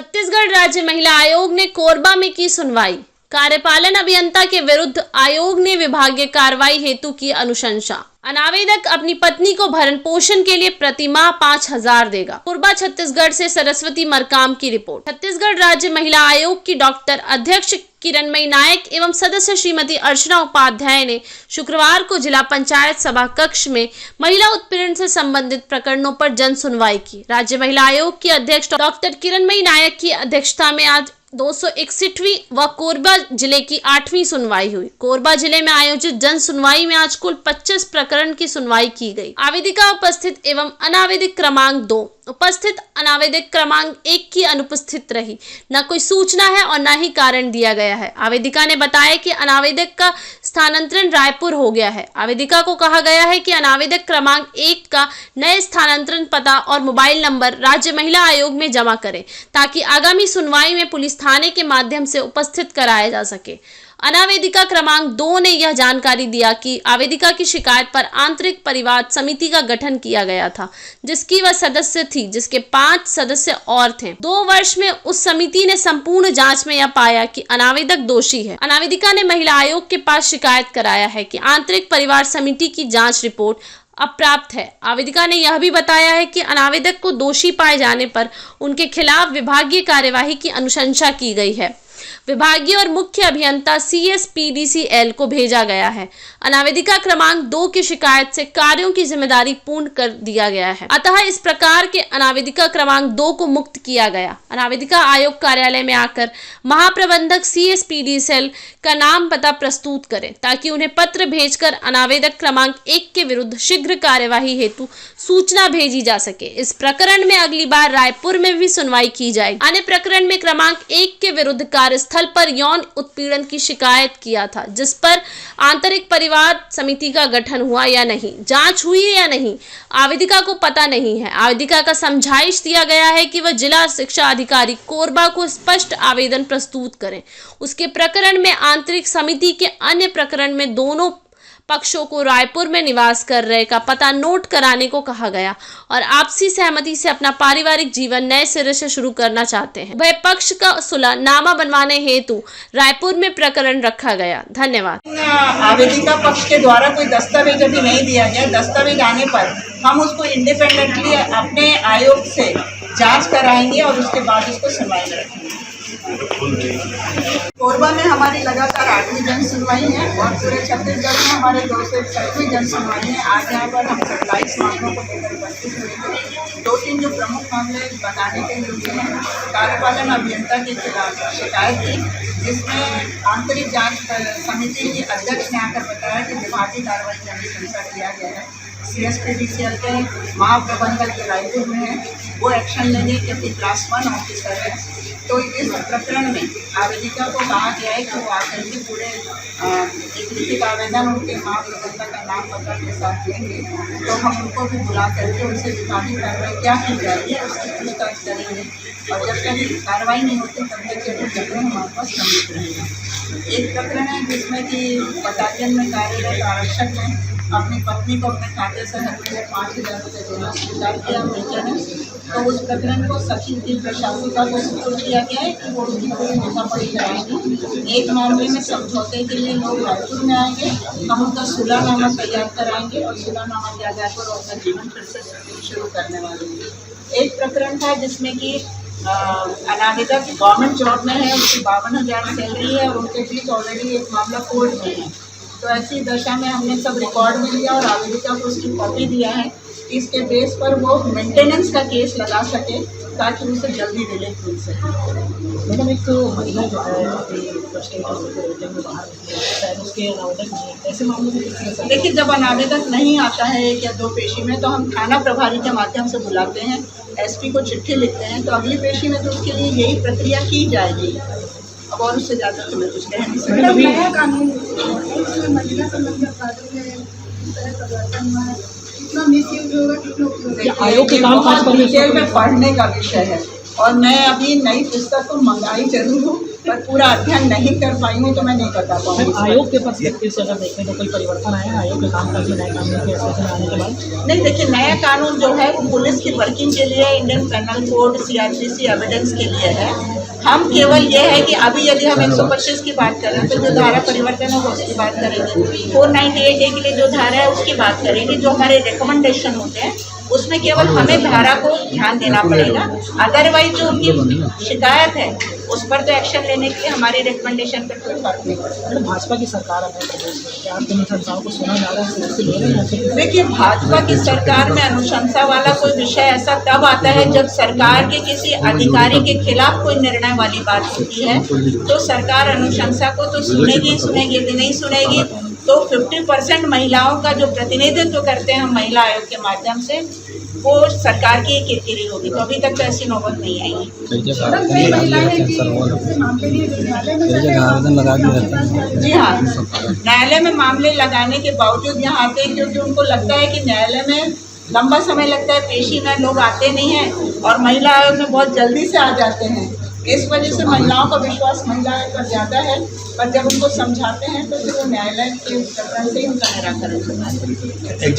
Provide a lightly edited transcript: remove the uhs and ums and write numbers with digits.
छत्तीसगढ़ राज्य महिला आयोग ने कोरबा में की सुनवाई। कार्यपालन अभियंता के विरुद्ध आयोग ने विभागीय कार्रवाई हेतु की अनुशंसा। अनावेदक अपनी पत्नी को भरण पोषण के लिए प्रतिमाह 5,000 देगा। कोरबा छत्तीसगढ़ से सरस्वती मरकाम की रिपोर्ट। छत्तीसगढ़ राज्य महिला आयोग की डॉक्टर अध्यक्ष किरणमयी नायक एवं सदस्य श्रीमती अर्चना उपाध्याय ने शुक्रवार को जिला पंचायत सभा कक्ष में महिला उत्पीड़न से संबंधित प्रकरणों पर जन सुनवाई की। राज्य महिला आयोग की अध्यक्ष डॉक्टर किरणमयी नायक की अध्यक्षता में आज 261वीं व कोरबा जिले की 8वीं सुनवाई हुई। कोरबा जिले में आयोजित जन सुनवाई में आज कुल 25 प्रकरण की सुनवाई की गई। आवेदिका उपस्थित एवं अनावेदिक क्रमांक 2 उपस्थित, अनावेदिक क्रमांक 1 की अनुपस्थित रही। न कोई सूचना है और न ही कारण दिया गया है। आवेदिका ने बताया कि अनावेदिक का स्थानांतरण रायपुर हो गया है। आवेदिका को कहा गया है कि अनावेदिक क्रमांक 1 का नए स्थानांतरण पता और मोबाइल नंबर राज्य महिला आयोग में जमा करें ताकि आगामी सुनवाई में पुलिस थाने के माध्यम से उपस्थित कराया जा सके। अनावेदिका क्रमांक 2 ने यह जानकारी दिया कि आवेदिका की शिकायत पर आंतरिक परिवाद समिति का गठन किया गया था, जिसकी वह सदस्य थी, जिसके 5 सदस्य और थे। 2 वर्ष में उस समिति ने संपूर्ण जांच में यह पाया कि अनावेदक दोषी है। अनावेदिका ने महिला आयोग के पास शिकायत कराया है कि आंतरिक परिवार समिति की जाँच रिपोर्ट अप्राप्त है। आवेदिका ने यह भी बताया है कि अनावेदक को दोषी पाए जाने पर उनके खिलाफ विभागीय कार्यवाही की अनुशंसा की गई है। विभागीय और मुख्य अभियंता CSPDCL को भेजा गया है। अनावेदिका क्रमांक 2 की शिकायत से कार्यों की जिम्मेदारी पूर्ण कर दिया गया है, अतः इस प्रकार के अनावेदिका क्रमांक 2 को मुक्त किया गया। अनावेदिका आयोग कार्यालय में आकर महाप्रबंधक CSPDCL का नाम पता प्रस्तुत करें ताकि उन्हें पत्र भेजकर अनावेदक क्रमांक 1 के विरुद्ध शीघ्र कार्यवाही हेतु सूचना भेजी जा सके। इस प्रकरण में अगली बार रायपुर में भी सुनवाई की जाएगी। अन्य प्रकरण में क्रमांक 1 के विरुद्ध कार्यस्थल पर यौन उत्पीड़न की शिकायत किया था, जिस पर आंतरिक परिवार समिति का गठन हुआ या नहीं, जांच हुई या नहीं, आवेदिका को पता नहीं है। आवेदिका का समझाइश दिया गया है कि वह जिला शिक्षा अधिकारी कोरबा को स्पष्ट आवेदन प्रस्तुत करें। उसके प्रकरण में आंतरिक समिति के अन्य प्रकरण में दोनों पक्षों को रायपुर में निवास कर रहे का पता नोट कराने को कहा गया और आपसी सहमति से अपना पारिवारिक जीवन नए सिरे से शुरू करना चाहते हैं। वह पक्ष का सुलहनामा बनवाने हेतु रायपुर में प्रकरण रखा गया। धन्यवाद। आवेदिका पक्ष के द्वारा कोई दस्तावेज अभी नहीं दिया गया। दस्तावेज आने पर हम उसको इंडिपेंडेंटली अपने आयोग से जांच कराएंगे और उसके बाद उसको सुनवाई में रखेंगे। कोरबा में हमारी लगातार 8वीं जन सुनवाई है और पूरे छत्तीसगढ़ में हमारे 261वीं जन सुनवाई है। आज यहाँ पर हम 27 मामलों को लेकर उपस्थित हुए थे। 2-3 जो प्रमुख मामले बताने के योग्य हैं। कार्यपालन अभियंता के खिलाफ शिकायत थी, जिसमें आंतरिक जांच समिति के अध्यक्ष ने आकर बताया कि विभागीय कार्रवाई की अनुशंसा किया गया है। CSPDCL के महाप्रबंधक के रायपुर में है, वो एक्शन लेने के क्लास 1 ऑफिसर है। तो इस प्रकरण में आवेदिका को कहा गया है कि वो आकर के पूरे एक लिखित आवेदन उनके महाप्रबंधक का नाम पता के साथ देंगे, तो हम उनको भी बुला करके उनसे विभागीय कार्रवाई क्या की जाएगी उसकी पूछताछ करेंगे और जब तक कार्रवाई नहीं होती तब तक ये प्रकरण हमारे पास लंबित रहेगा। एक प्रकरण है जिसमें कि बटालियन में कार्यरत आरक्षक ने अपनी पत्नी को अपने खाते से हर महीने 5,000 रुपये देना स्वीकार किया मिलकर है। तो उस प्रकरण को सचिव की प्रशासिका को सुपुर्द किया गया है कि वो उसकी पूरी लिखापढ़ी कराएंगे। एक मामले में समझौते के लिए लोग रायपुर में आएंगे, हम उनका सुलहनामा तैयार कराएंगे और सुलहनामा दिया जाकर और अपना जीवन फिर से शुरू करने वाले हैं। एक प्रकरण था जिसमें कि अनावेदिका की गवर्नमेंट जॉब में है, उसकी 52,000 सैलरी है और उनके बीच ऑलरेडी एक मामला कोर्ट में है। तो ऐसी दशा में हमने सब रिकॉर्ड में लिया और आवेदिका को उसकी कॉपी दिया है। इसके बेस पर वो मेंटेनेंस का केस लगा सके ताकि उसे जल्दी रिलीफ मिल सके। मैडम, एक तो महिला जो है उसके अनावेदक ऐसे मामलों में देखिए, जब अनावेदक नहीं आता है 1 या 2 पेशी में तो हम थाना प्रभारी के माध्यम से बुलाते हैं, SP को चिट्ठी लिखते हैं, तो अगली पेशी में तो उसके लिए यही प्रक्रिया की जाएगी। अब और उससे ज़्यादा तो मैं कुछ कह नहीं सकता। नया कानून महिला संबंधी अपराधों में इस तरह परिवर्तन हुआ है, कितना मिसयूज होगा, कितना आयोग के काम काज पर डिटेल में पढ़ने का विषय है और मैं अभी नई पुस्तक को मंगाई जरूर हूँ पर पूरा अध्ययन नहीं कर पाई हूँ तो मैं नहीं बता पाऊँगी। आयोग के पर्सपेक्टिव से अगर देखें तो कोई परिवर्तन आया आयोग के काम काज में नए कानून के अस्तित्व में आने के बाद? नहीं, देखिए, नया कानून जो है वो पुलिस की वर्किंग के लिए, Indian penal code, CRPC evidence के लिए है। हम केवल ये है कि अभी यदि हम 125 की बात कर रहे हैं तो जो धारा परिवर्तन होगा उसकी बात करेंगे, 498A के लिए जो धारा है उसकी बात करेंगे। जो हमारे रिकमेंडेशन होते हैं उसमें केवल हमें धारा को ध्यान देना पड़ेगा, अदरवाइज जो उनकी शिकायत है उस पर तो एक्शन लेने के लिए हमारे रिकमेंडेशन पर कोई फर्क नहीं पड़ता। मैडम, भाजपा की सरकार है प्रदेश में, क्या आपकी अनुशंसाओं को सुना जा रहा है, सीरियसली ले रहे हैं या फिर? देखिए, भाजपा की सरकार में अनुशंसा वाला कोई विषय ऐसा तब आता है जब सरकार के किसी अधिकारी के खिलाफ कोई निर्णय वाली बात होती है, तो सरकार अनुशंसा को तो सुनेगी, यदि नहीं सुनेगी तो 50% महिलाओं का जो प्रतिनिधित्व करते हैं हम महिला आयोग के माध्यम से, वो सरकार की किरकिरी होगी। तो अभी तक तो ऐसी नौबत नहीं आई है। मैडम, कई महिलाएं हैं कि ऐसे मामले लिए न्यायालय में जाके आवेदन लगा भी रहते हैं। जी हाँ, न्यायालय में मामले लगाने के बावजूद यहाँ आते हैं क्योंकि उनको लगता है कि न्यायालय में लंबा समय लगता है, पेशी में लोग आते नहीं हैं और महिला आयोग में बहुत जल्दी से आ जाते हैं। इस वजह से महिलाओं का विश्वास महिला आयोग पर ज़्यादा है, पर जब उनको समझाते हैं तो फिर वो न्यायालय के प्रकरण से ही उनका निराकरण होता है।